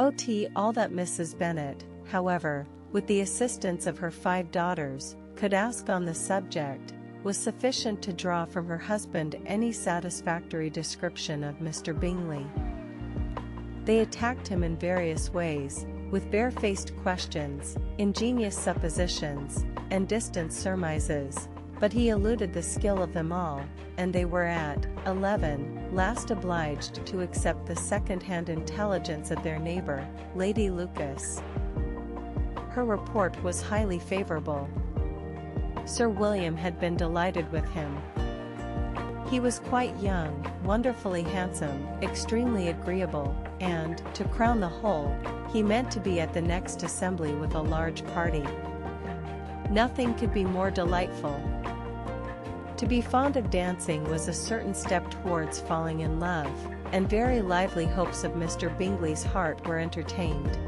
All that Mrs. Bennet, however, with the assistance of her 5 daughters, could ask on the subject, was sufficient to draw from her husband any satisfactory description of Mr. Bingley. They attacked him in various ways, with barefaced questions, ingenious suppositions, and distant surmises, but he eluded the skill of them all, and they were at 11 last obliged to accept the second-hand intelligence of their neighbour, Lady Lucas. Her report was highly favourable. Sir William had been delighted with him. He was quite young, wonderfully handsome, extremely agreeable, and, to crown the whole, he meant to be at the next assembly with a large party. Nothing could be more delightful. To be fond of dancing was a certain step towards falling in love, and very lively hopes of Mr. Bingley's heart were entertained.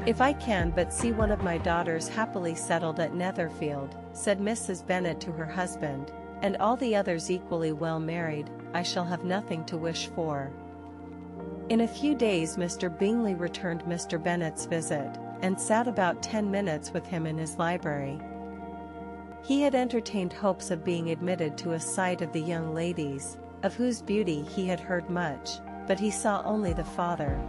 "If I can but see one of my daughters happily settled at Netherfield," said Mrs. Bennet to her husband, "and all the others equally well married, I shall have nothing to wish for." In a few days Mr. Bingley returned Mr. Bennet's visit, and sat about 10 minutes with him in his library. He had entertained hopes of being admitted to a sight of the young ladies, of whose beauty he had heard much, but he saw only the father.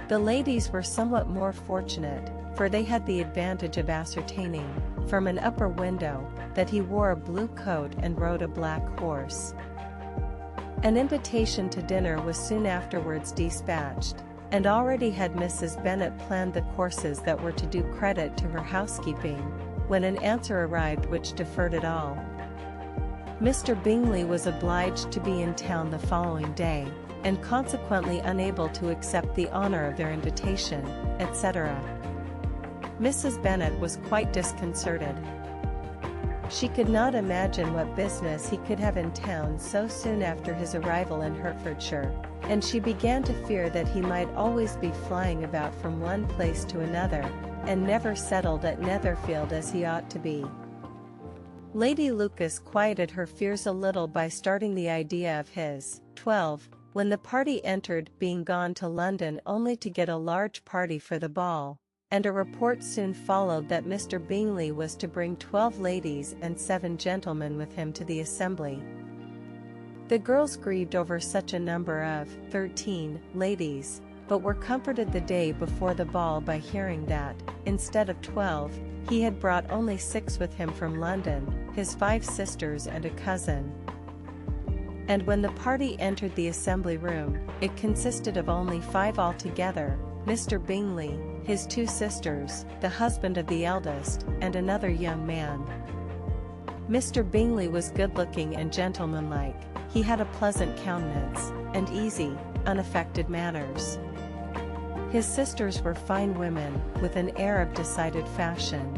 The ladies were somewhat more fortunate, for they had the advantage of ascertaining, from an upper window, that he wore a blue coat and rode a black horse. An invitation to dinner was soon afterwards dispatched, and already had Mrs. Bennet planned the courses that were to do credit to her housekeeping, when an answer arrived which deferred it all. Mr. Bingley was obliged to be in town the following day, and consequently unable to accept the honour of their invitation, etc. Mrs. Bennet was quite disconcerted. She could not imagine what business he could have in town so soon after his arrival in Hertfordshire, and she began to fear that he might always be flying about from one place to another, and never settled at Netherfield as he ought to be. Lady Lucas quieted her fears a little by starting the idea of his 12, when the party entered, being gone to London only to get a large party for the ball, and a report soon followed that Mr. Bingley was to bring 12 ladies and 7 gentlemen with him to the assembly. The girls grieved over such a number of 13 ladies, but were comforted the day before the ball by hearing that, instead of 12, he had brought only 6 with him from London, his 5 sisters and a cousin. And when the party entered the assembly room, it consisted of only 5 altogether: Mr. Bingley, his 2 sisters, the husband of the eldest, and another young man. Mr. Bingley was good-looking and gentlemanlike. He had a pleasant countenance, and easy, unaffected manners. His sisters were fine women, with an air of decided fashion.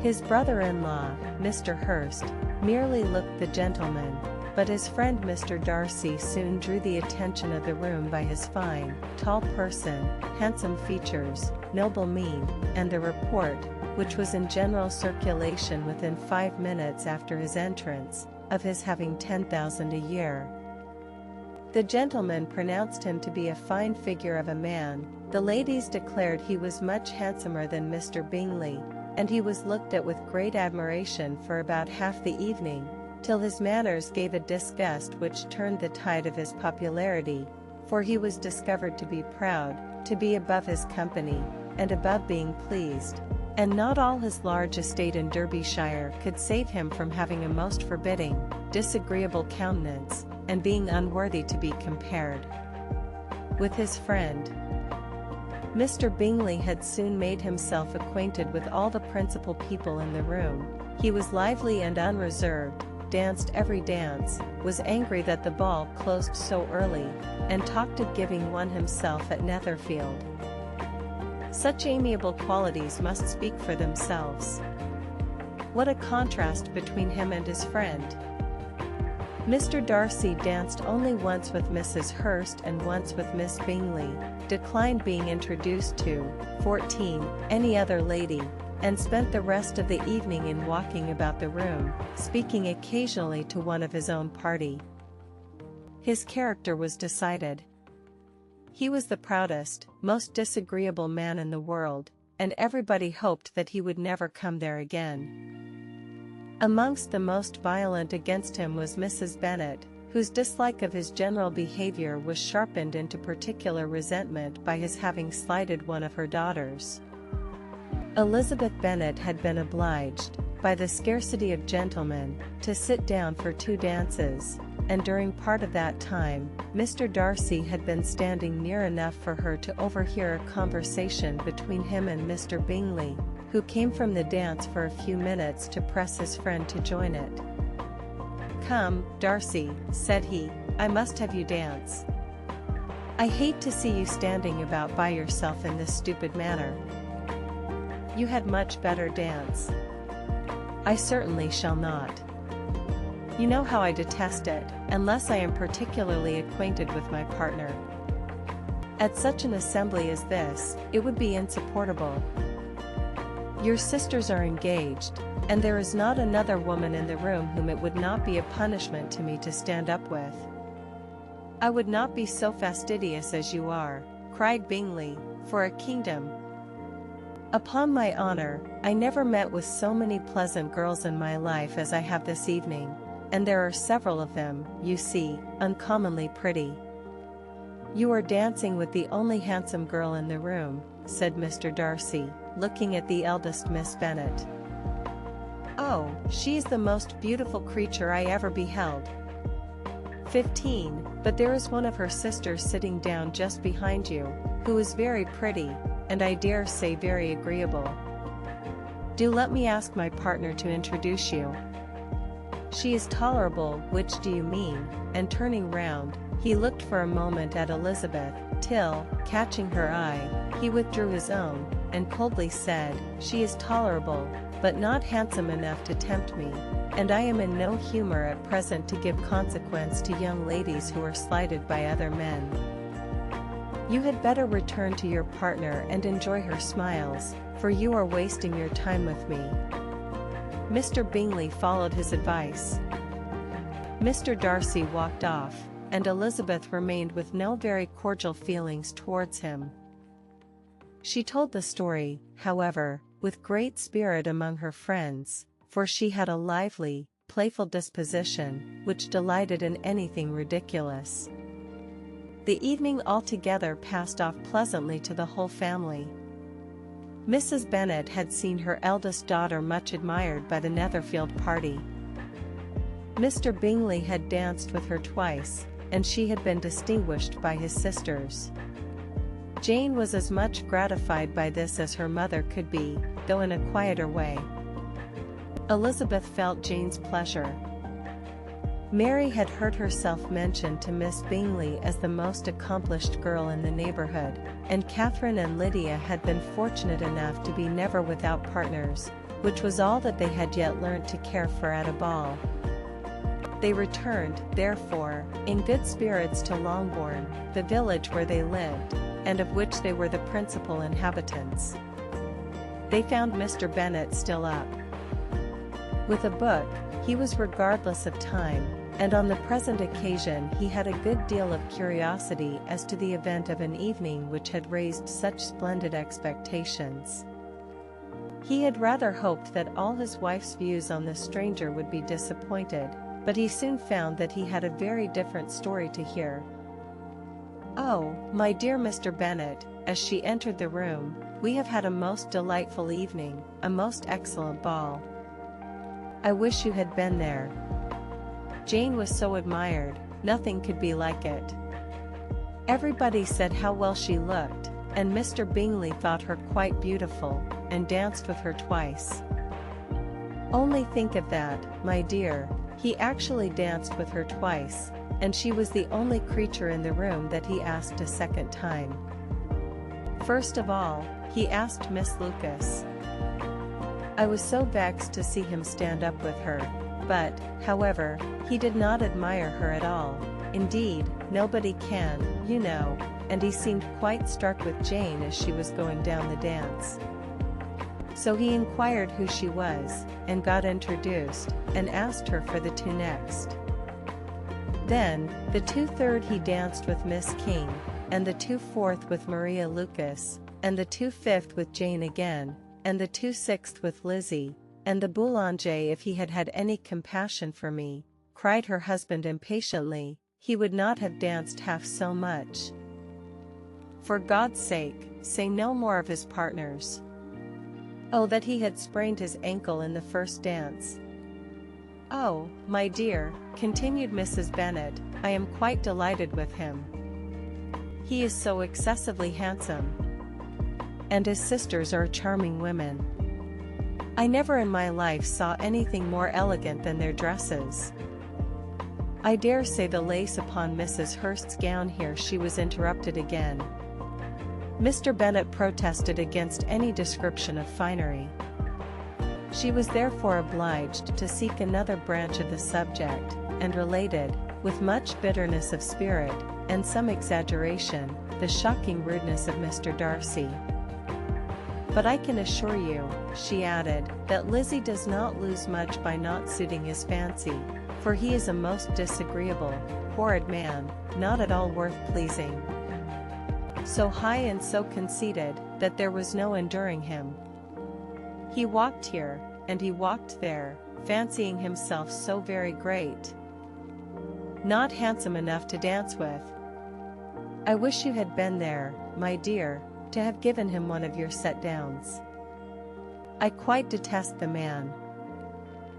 His brother-in-law, Mr. Hurst, merely looked the gentleman, but his friend Mr. Darcy soon drew the attention of the room by his fine, tall person, handsome features, noble mien, and the report, which was in general circulation within 5 minutes after his entrance, of his having 10,000 a year. The gentleman pronounced him to be a fine figure of a man, the ladies declared he was much handsomer than Mr. Bingley, and he was looked at with great admiration for about half the evening, till his manners gave a disgust which turned the tide of his popularity, for he was discovered to be proud, to be above his company, and above being pleased, and not all his large estate in Derbyshire could save him from having a most forbidding, disagreeable countenance, and being unworthy to be compared with his friend. Mr. Bingley had soon made himself acquainted with all the principal people in the room. He was lively and unreserved, danced every dance, was angry that the ball closed so early, and talked of giving one himself at Netherfield. Such amiable qualities must speak for themselves. What a contrast between him and his friend! Mr. Darcy danced only once with Mrs. Hurst and once with Miss Bingley, declined being introduced to 14 any other lady, and spent the rest of the evening in walking about the room, speaking occasionally to one of his own party. His character was decided. He was the proudest, most disagreeable man in the world, and everybody hoped that he would never come there again. Amongst the most violent against him was Mrs. Bennet, whose dislike of his general behavior was sharpened into particular resentment by his having slighted one of her daughters. Elizabeth Bennet had been obliged, by the scarcity of gentlemen, to sit down for 2 dances, and during part of that time, Mr. Darcy had been standing near enough for her to overhear a conversation between him and Mr. Bingley, who came from the dance for a few minutes to press his friend to join it. "Come, Darcy," said he, "I must have you dance. I hate to see you standing about by yourself in this stupid manner. You had much better dance." "I certainly shall not. You know how I detest it, unless I am particularly acquainted with my partner. At such an assembly as this, it would be insupportable. Your sisters are engaged, and there is not another woman in the room whom it would not be a punishment to me to stand up with." "I would not be so fastidious as you are," cried Bingley, "for a kingdom. Upon my honor, I never met with so many pleasant girls in my life as I have this evening, and there are several of them, you see, uncommonly pretty." "You are dancing with the only handsome girl in the room," said Mr. Darcy, looking at the eldest Miss Bennet. "Oh, she is the most beautiful creature I ever beheld." 15, "But there is one of her sisters sitting down just behind you, who is very pretty, and I dare say very agreeable. Do let me ask my partner to introduce you." "She is tolerable, which do you mean?" And turning round, he looked for a moment at Elizabeth, till, catching her eye, he withdrew his own, and coldly said, "She is tolerable, but not handsome enough to tempt me, and I am in no humor at present to give consequence to young ladies who are slighted by other men. You had better return to your partner and enjoy her smiles, for you are wasting your time with me." Mr. Bingley followed his advice. Mr. Darcy walked off, and Elizabeth remained with no very cordial feelings towards him. She told the story, however, with great spirit among her friends, for she had a lively, playful disposition, which delighted in anything ridiculous. The evening altogether passed off pleasantly to the whole family. Mrs. Bennet had seen her eldest daughter much admired by the Netherfield party. Mr. Bingley had danced with her twice, and she had been distinguished by his sisters. Jane was as much gratified by this as her mother could be, though in a quieter way. Elizabeth felt Jane's pleasure. Mary had heard herself mentioned to Miss Bingley as the most accomplished girl in the neighborhood, and Catherine and Lydia had been fortunate enough to be never without partners, which was all that they had yet learnt to care for at a ball. They returned, therefore, in good spirits to Longbourn, the village where they lived, and of which they were the principal inhabitants. They found Mr. Bennet still up. With a book, he was regardless of time, and on the present occasion he had a good deal of curiosity as to the event of an evening which had raised such splendid expectations. He had rather hoped that all his wife's views on the stranger would be disappointed, but he soon found that he had a very different story to hear. "Oh, my dear Mr. Bennet," as she entered the room, "we have had a most delightful evening, a most excellent ball. I wish you had been there. Jane was so admired, nothing could be like it. Everybody said how well she looked, and Mr. Bingley thought her quite beautiful, and danced with her twice. Only think of that, my dear, he actually danced with her twice, and she was the only creature in the room that he asked a second time. First of all, he asked Miss Lucas. I was so vexed to see him stand up with her, but, however, he did not admire her at all. Indeed, nobody can, you know, and he seemed quite struck with Jane as she was going down the dance. So he inquired who she was, and got introduced, and asked her for the two next. Then, the 2/3 he danced with Miss King, and the 2/4 with Maria Lucas, and the 2/5 with Jane again, and the 2/6 with Lizzie, and the boulanger if he had had any compassion for me," cried her husband impatiently, "he would not have danced half so much. For God's sake, say no more of his partners. Oh, that he had sprained his ankle in the first dance." "Oh, my dear," continued Mrs. Bennet, "I am quite delighted with him. He is so excessively handsome. And his sisters are charming women. I never in my life saw anything more elegant than their dresses. I dare say the lace upon Mrs. Hurst's gown." Here she was interrupted again. Mr. Bennet protested against any description of finery. She was therefore obliged to seek another branch of the subject, and related, with much bitterness of spirit, and some exaggeration, the shocking rudeness of Mr. Darcy. "But I can assure you," she added, "that Lizzie does not lose much by not suiting his fancy, for he is a most disagreeable, horrid man, not at all worth pleasing. So high and so conceited, that there was no enduring him. He walked here, and he walked there, fancying himself so very great. Not handsome enough to dance with. I wish you had been there, my dear, to have given him one of your set downs. I quite detest the man,